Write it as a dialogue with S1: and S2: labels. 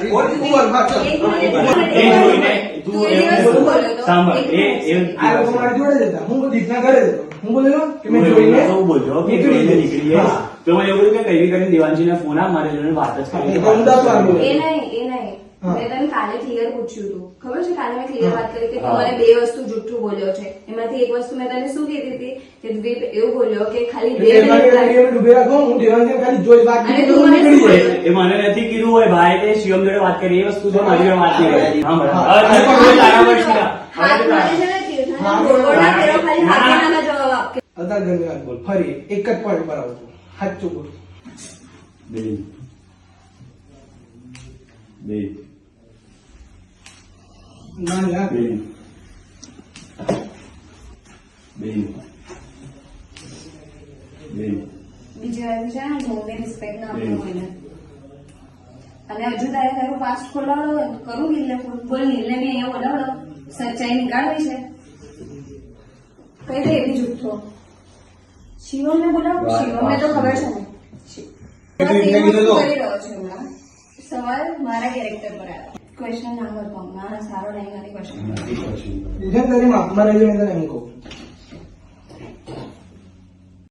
S1: હું દીપના ઘરે જતો, હું બોલ્યો કે મેં જોઈને બોલ્યો કે નીકળી તો મેં એવું કે કઈ કરીને દેવાંશીને ફોન આ મારે જોડે વાત જ કરી.
S2: એ નહીં મેં તને કાલે ક્લિયર પૂછ્યું હતું, ખબર છે? કાલે મેં ક્લિયર વાત કરી કે તું મને બે વસ્તુ જુઠ્ઠું બોલ્યો છે. એમાંથી એક વસ્તુ મેં તને શું કીધી હતી કે દ્વીપ એવું બોલ્યો કે ખાલી 2 મિનિટ
S1: ઉભી રાખો, હું દેવાંશી ખાલી જોઈ વાત કરી તો નીકળી જાય.
S3: એ મને નથી કીધું હોય ભાઈ કે શિવમ જોડે વાત કરી, એ વસ્તુ છે મારી જોડે વાત કરી. હા બરાબર.
S1: ધન્યવાદ બોલ. ફરી એક જ પોઈન્ટ પર આવું છું, સાચું બોલ. ના ના
S2: બીજી વાર છે ને જોને રિસ્પેક્ટ ના આપવું હોય ને, અને હજુ તારે તારું પાસ્ટ ખોલાવડો કરું નીલને બોલ, નીલને બી અહીંયા બોલાવડો, સચ્ચાઈ નીકાળવી છે. કઈ દે એવી જુઠ્ઠો શિવમને બોલાવો, શિવમને તો ખબર છે ને કરી રહ્યો છે હમણાં. સવાલ મારા કેરેક્ટર પર આવ્યો. ક્વેશ્ચન ના કરતો, મારા સારો નહીં મારી ક્વેશ્ચન
S1: તારી માફમાં રહેજો, મેં તને એમ કહું.